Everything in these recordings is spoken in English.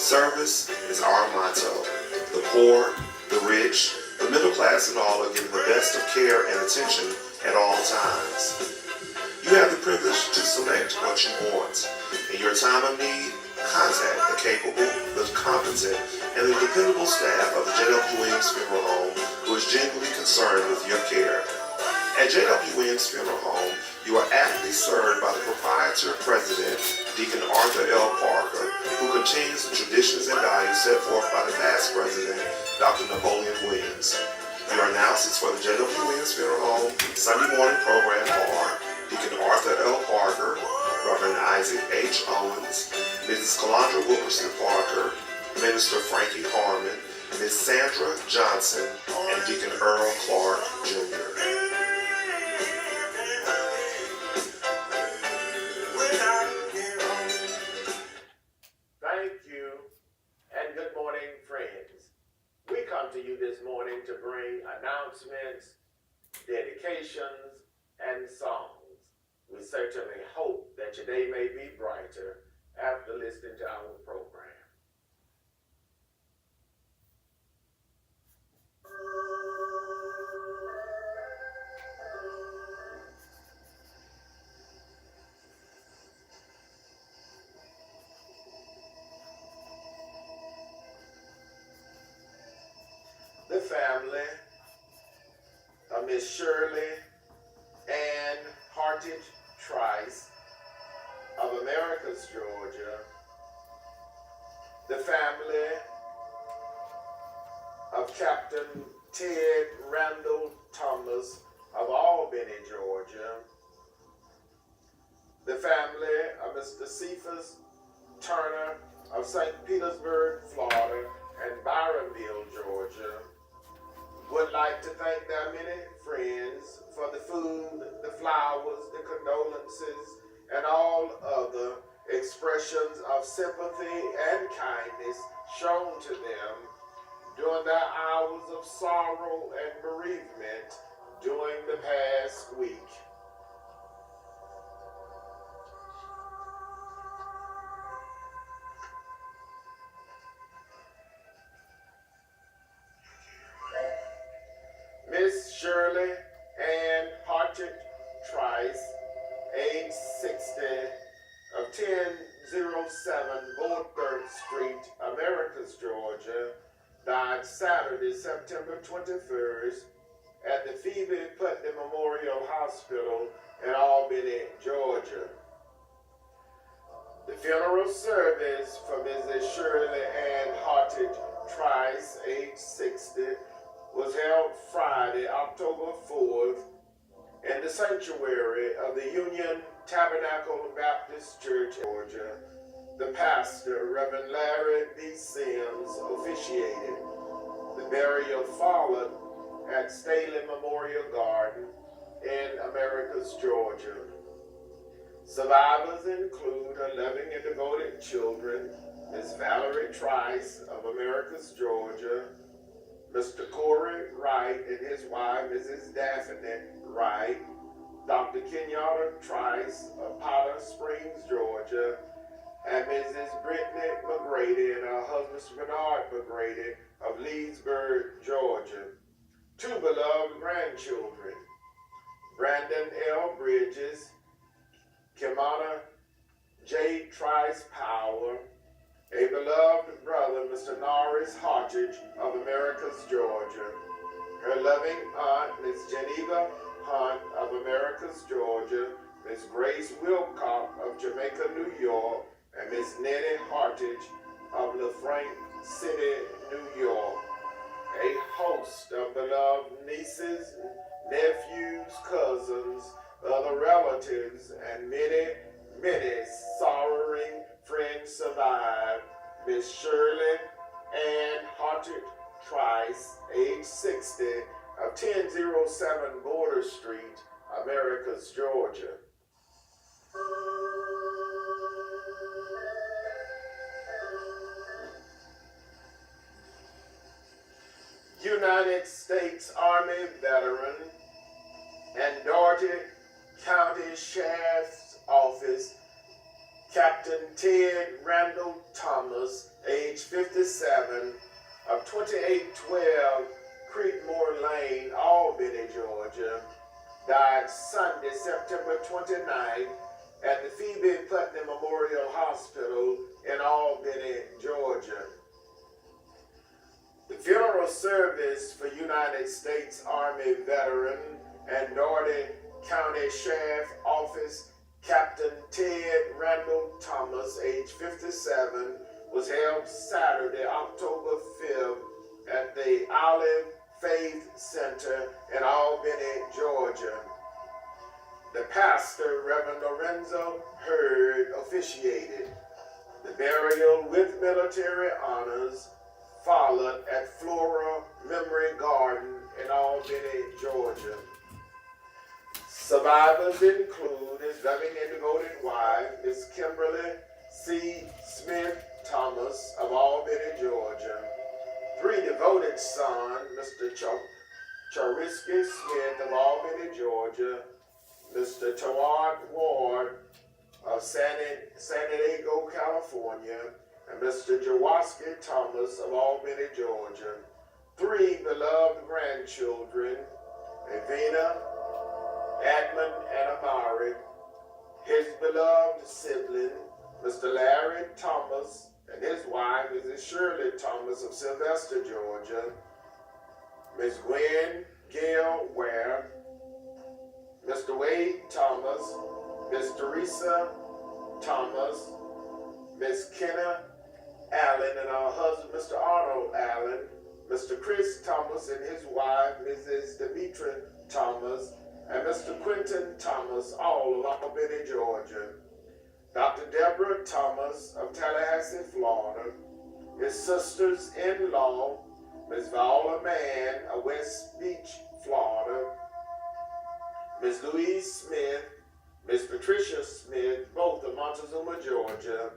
Service is our motto. The poor, the rich, the middle class and all are given the best of care and attention at all times. You have the privilege to select what you want. In your time of need, contact the capable, the competent, and the dependable staff of the Jwwilliams Funeral Home who is genuinely concerned with your care. At Jwwilliams Funeral Home, you are aptly served by the proprietor president, Deacon Arthur L. Parker, who continues the traditions and values set forth by the past president, Dr. Napoleon Williams. Your announcers for the Jwwilliams Funeral Home Sunday morning program are Deacon Arthur L. Parker, Reverend Isaac H. Owens, Mrs. Calandra Wilkerson Parker, Minister Frankie Harmon, Ms. Sandra Johnson, and Deacon Earl Clark, Jr. Thank you, and good morning, friends. We come to you this morning to bring announcements, dedications, and songs. We certainly hope that your day may be brighter after listening to our program. The family of Miss Shirley Ann Hartage Trice of Americus, Georgia. The family of Captain Ted Randall Thomas of Albany, Georgia. The family of Mr. Cephas Turner of St. Petersburg, Florida, and Byronville, Georgia. Would like to thank their many friends for the food, the flowers, the condolences, and all other expressions of sympathy and kindness shown to them during their hours of sorrow and bereavement during the past week. Miss Shirley Ann Hartage Trice, age 60, of 1007 Boulder Street, Americus, Georgia, died Saturday, September 21st at the Phoebe Putney Memorial Hospital in Albany, Georgia. The funeral service for Mrs. Shirley Ann Hartage Trice, age 60, was held Friday, October 4th, in the sanctuary of the Union Tabernacle Baptist Church, Georgia. The pastor, Reverend Larry B. Sims, officiated. The burial followed at Staley Memorial Garden in Americus, Georgia. Survivors include 11 devoted children, Ms. Valerie Trice of Americus, Georgia, Mr. Corey Wright and his wife, Mrs. Daphne Wright, Dr. Kenyatta Trice of Powder Springs, Georgia, and Mrs. Brittany McGrady and her husband, Bernard McGrady of Leesburg, Georgia. Two beloved grandchildren, Brandon L. Bridges, Kimana J. Trice Power, a beloved brother, Mr. Norris Hartage of Americus, Georgia. Her loving aunt, Miss Geneva Hunt of Americus, Georgia. Miss Grace Wilcock of Jamaica, New York. And Miss Nettie Hartage of LaFranc City, New York. A host of beloved nieces, nephews, cousins, other relatives, and many, many sorrowing friends survive. Miss Shirley Ann Hartage Trice, age 60, of 1007 Border Street, Americus, Georgia. United States Army veteran and Dougherty County Sheriff's Office Captain Ted Randall Thomas, age 57, of 2812 Creedmoor Lane, Albany, Georgia, died Sunday, September 29th at the Phoebe Putnam Memorial Hospital in Albany, Georgia. The funeral service for United States Army veteran and Doherty County Sheriff Office Captain Ted Randall Thomas, age 57, was held Saturday, October 5th at the Olive Faith Center in Albany, Georgia. The pastor, Reverend Lorenzo Hurd, officiated. The burial with military honors followed at Flora Memory Garden in Albany, Georgia. Survivors include his loving and devoted wife, Miss Kimberly C. Smith Thomas of Albany, Georgia. 3 devoted sons, Mr. Charisky Smith of Albany, Georgia, Mr. Tawad Ward of San Diego, California, and Mr. Jwwilliams Thomas of Albany, Georgia. 3 beloved grandchildren, Evina, Edmund, and Amari. His beloved sibling, Mr. Larry Thomas, and his wife, Mrs. Shirley Thomas of Sylvester, Georgia. Miss Gwen Gail Ware, Mr. Wade Thomas, Miss Teresa Thomas, Miss Kenna Allen and her husband, Mr. Arnold Allen, Mr. Chris Thomas and his wife, Mrs. Demetra Thomas, and Mr. Quentin Thomas, all of Albany, Georgia. Dr. Deborah Thomas of Tallahassee, Florida. His sisters-in-law, Ms. Viola Mann of West Beach, Florida. Ms. Louise Smith, Ms. Patricia Smith, both of Montezuma, Georgia.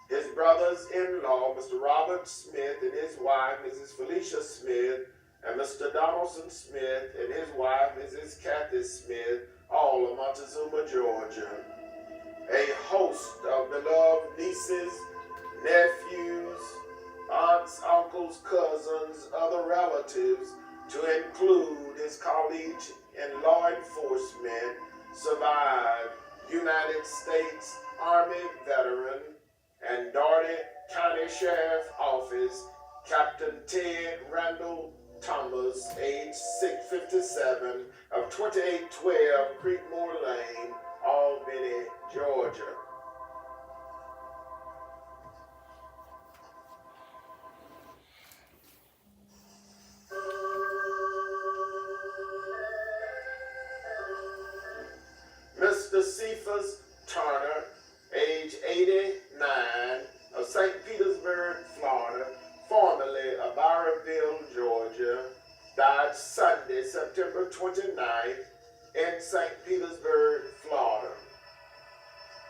His brothers-in-law, Mr. Robert Smith and his wife, Mrs. Felicia Smith, and Mr. Donaldson Smith and his wife, Mrs. Kathy Smith, all of Montezuma, Georgia. A host of beloved nieces, nephews, aunts, uncles, cousins, other relatives, to include his colleague in law enforcement, survived United States Army veteran and Doherty County Sheriff Office Captain Ted Randall Thomas, age 657, of 2812 Creekmore Lane, Albany, Georgia. Mr. Cephas Turner, age 89, of St. Petersburg, Florida, formerly of Barrowville, Georgia, died Sunday, September 29th, in St. Petersburg, Florida.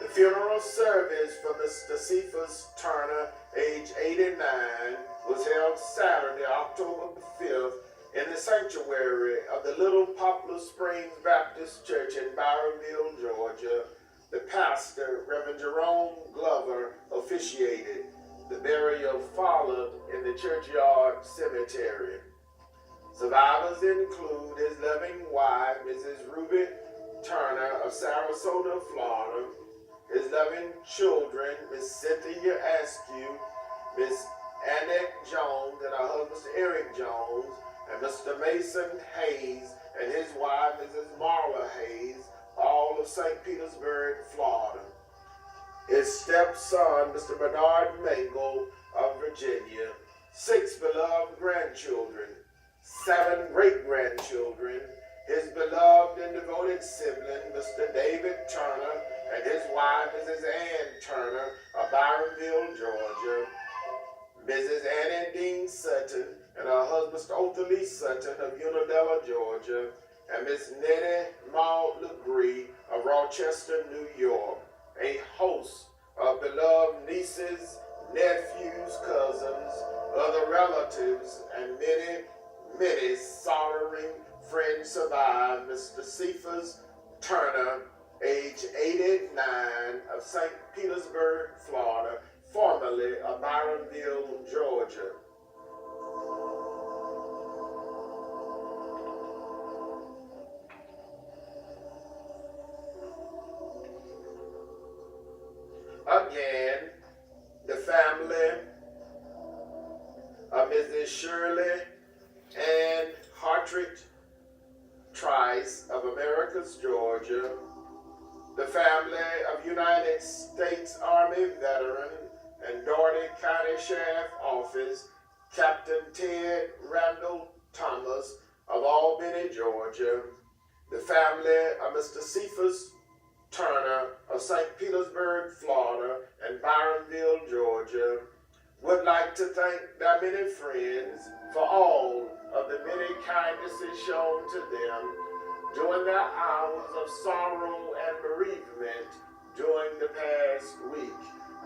The funeral service for Mr. Cephas Turner, age 89, was held Saturday, October 5th, in the sanctuary of the Little Poplar Springs Baptist Church in Barrowville, Georgia. The pastor, Reverend Jerome Glover, officiated. The burial followed in the churchyard cemetery. Survivors include his loving wife, Mrs. Ruby Turner of Sarasota, Florida, his loving children, Miss Cynthia Askew, Miss Annette Jones and her husband, Mr. Eric Jones, and Mr. Mason Hayes and his wife, Mrs. Marla Hayes, all of St. Petersburg, Florida. His stepson, Mr. Bernard Mangle of Virginia. 6 beloved grandchildren, 7 great-grandchildren, his beloved and devoted sibling, Mr. David Turner, and his wife, Mrs. Ann Turner of Byronville, Georgia. Mrs. Annie Dean Sutton and her husband, Mr. Othalie Sutton of Unadilla, Georgia, and Miss Nettie Maud Legree of Rochester, New York. A host of beloved nieces, nephews, cousins, other relatives, and many sorrowing friends survived Mr. Cephas Turner, age 89, of St. Petersburg, Florida, formerly of Byronville, Georgia. Again, the family of Mrs. Shirley and Hartridge Trice of Americus, Georgia, the family of United States Army veteran and Dougherty County Sheriff Office Captain Ted Randall Thomas of Albany, Georgia, the family of Mr. Cephas Turner of St. Petersburg, Florida, and Byronville, Georgia, would like to thank their many friends for all of the many kindnesses shown to them during their hours of sorrow and bereavement during the past week.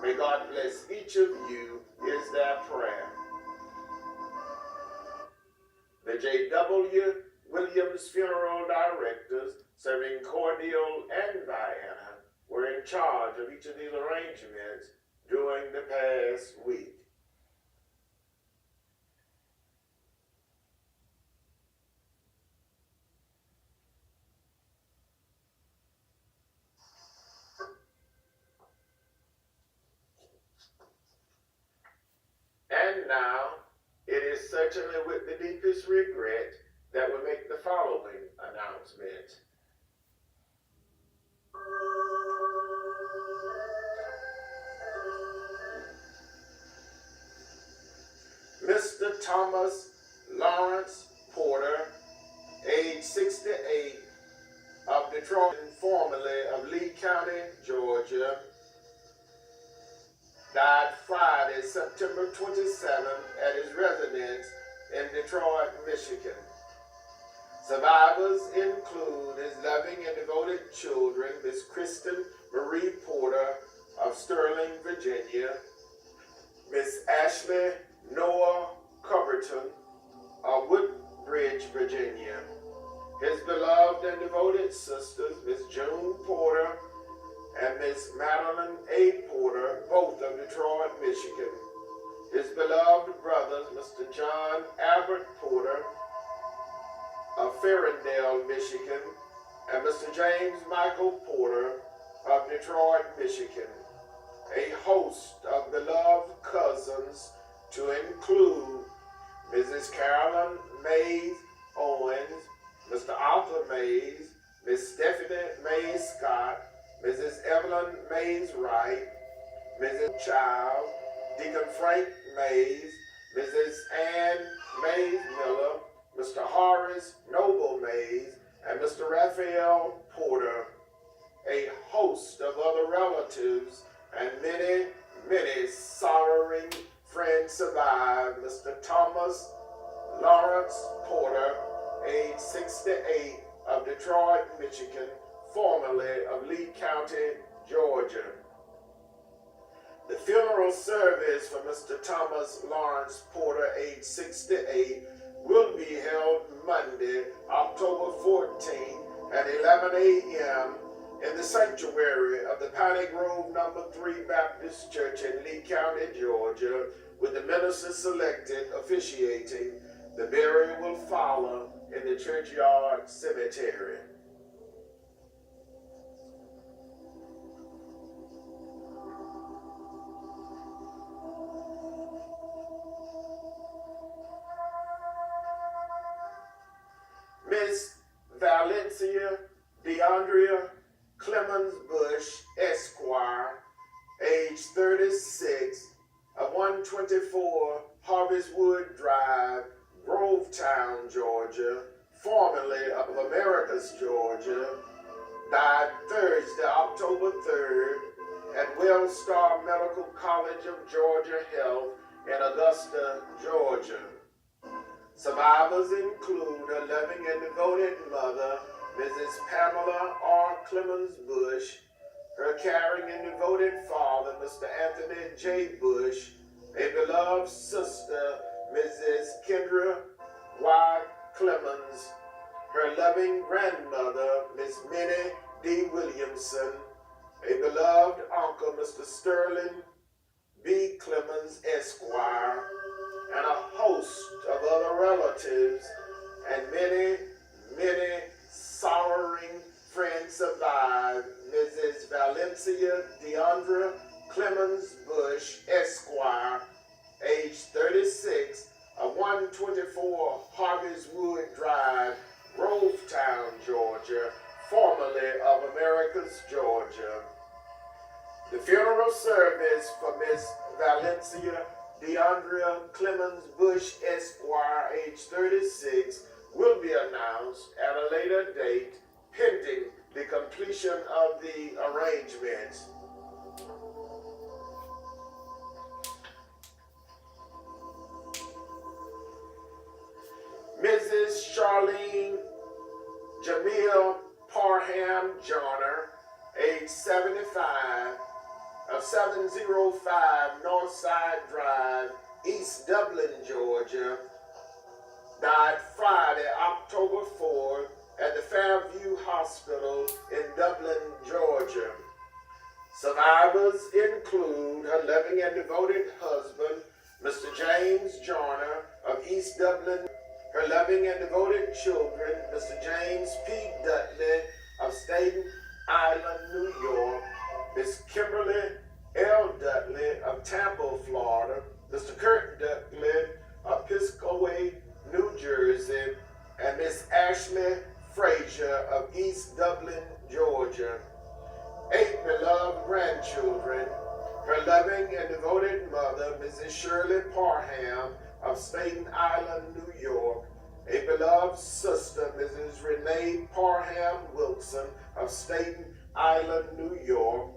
May God bless each of you, is their prayer. The Jwwilliams funeral directors, serving Cordele and Vienna, were in charge of each of these arrangements during the past week. And now, it is certainly with the deepest regret that we make the following announcement. Mr. Thomas Lawrence Porter, age 68, of Detroit, formerly of Lee County, Georgia, died Friday, September 27th at his residence in Detroit, Michigan. Survivors include his loving and devoted children, Miss Kristen Marie Porter of Sterling, Virginia, Miss Ashley Noah Coverton of Woodbridge, Virginia, his beloved and devoted sisters, Miss June Porter and Miss Madeline A. Porter, both of Detroit, Michigan, his beloved brothers, Mr. John Albert Porter of Ferndale, Michigan, and Mr. James Michael Porter of Detroit, Michigan, a host of beloved cousins to include Mrs. Carolyn Mays Owens, Mr. Arthur Mays, Miss Stephanie Mays Scott, Mrs. Evelyn Mays Wright, Mrs. Child, Deacon Frank Mays, Mrs. Ann Mays Miller, Mr. Horace Noble Mays, and Mr. Raphael Porter, a host of other relatives, and many, many sorrowing friends survive Mr. Thomas Lawrence Porter, age 68, of Detroit, Michigan, formerly of Lee County, Georgia. The funeral service for Mr. Thomas Lawrence Porter, age 68, will be held Monday, October 14th at 11 a.m. in the sanctuary of the Piney Grove No. 3 Baptist Church in Lee County, Georgia, with the minister selected officiating. The burial will follow in the churchyard cemetery. Miss Valencia DeAndrea Clemens Bush, Esquire, age 36, of 124 Harvestwood Drive, Grovetown, Georgia, formerly of Americus, Georgia, died Thursday, October 3rd, at Wellstar Medical College of Georgia Health in Augusta, Georgia. Survivors include her loving and devoted mother, Mrs. Pamela R. Clemens Bush, her caring and devoted father, Mr. Anthony J. Bush, a beloved sister, Mrs. Kendra Y. Clemens, her loving grandmother, Miss Minnie D. Williamson, a beloved uncle, Mr. Sterling B. Clemens, Esquire, and a host of other relatives, and many, many sorrowing friends survive Mrs. Valencia Deandra Clemens Bush, Esquire, age 36, of 124 Harvey's-Wood Drive, Grovetown, Georgia, formerly of Americus, Georgia. The funeral service for Miss Valencia Deandra Clemens Bush, Esquire, age 36, will be announced at a later date, pending the completion of the arrangements. Mrs. Charlene Jamil Parham Joyner, age 75, of 705 Northside Drive, East Dublin, Georgia, died Friday, October 4th at the Fairview Hospital in Dublin, Georgia. Survivors include her loving and devoted husband, Mr. James Joyner of East Dublin, her loving and devoted children, Mr. James P. Dudley of Staten Island, New York, Miss Kimberly L. Dudley of Tampa, Florida, Mr. Kurt Dudley of Piscataway, New Jersey, and Miss Ashley Frazier of East Dublin, Georgia. 8 beloved grandchildren, her loving and devoted mother, Mrs. Shirley Parham of Staten Island, New York, a beloved sister, Mrs. Renee Parham Wilson of Staten Island, New York,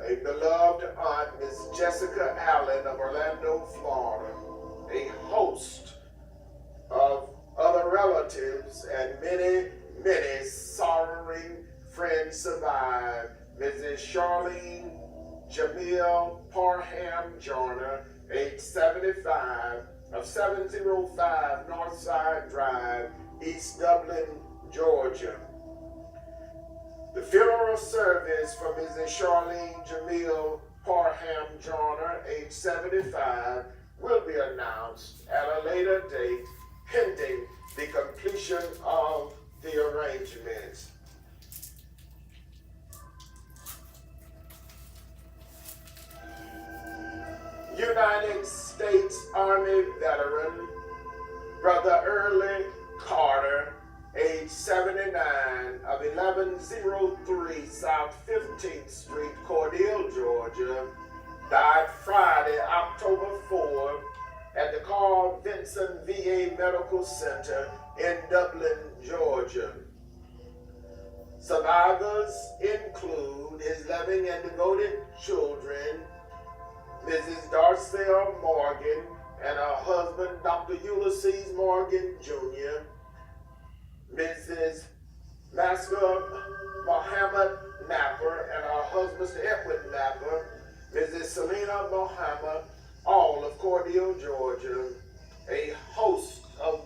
a beloved aunt, Miss Jessica Allen of Orlando, Florida, a host of other relatives, and many, many sorrowing friends survive. Mrs. Charlene Jamil Parham Joyner, age 75, of 705 Northside Drive, East Dublin, Georgia. The funeral service for Mrs. Charlene Jamil Parham Joyner, age 75, will be announced at a later date, pending the completion of the arrangements. United States Army veteran, Brother Early Carter, age 79, of 1103 South 15th Street, Cordele, Georgia, died Friday, October 4th, at the Carl Vinson VA Medical Center in Dublin, Georgia. Survivors include his loving and devoted children, Mrs. Darcel Morgan and her husband, Dr. Ulysses Morgan Jr., Mrs. Masker Muhammad Napper and her husband, Mr. Edward Napper, Mrs. Selena Muhammad, all of Cordele, Georgia, a host of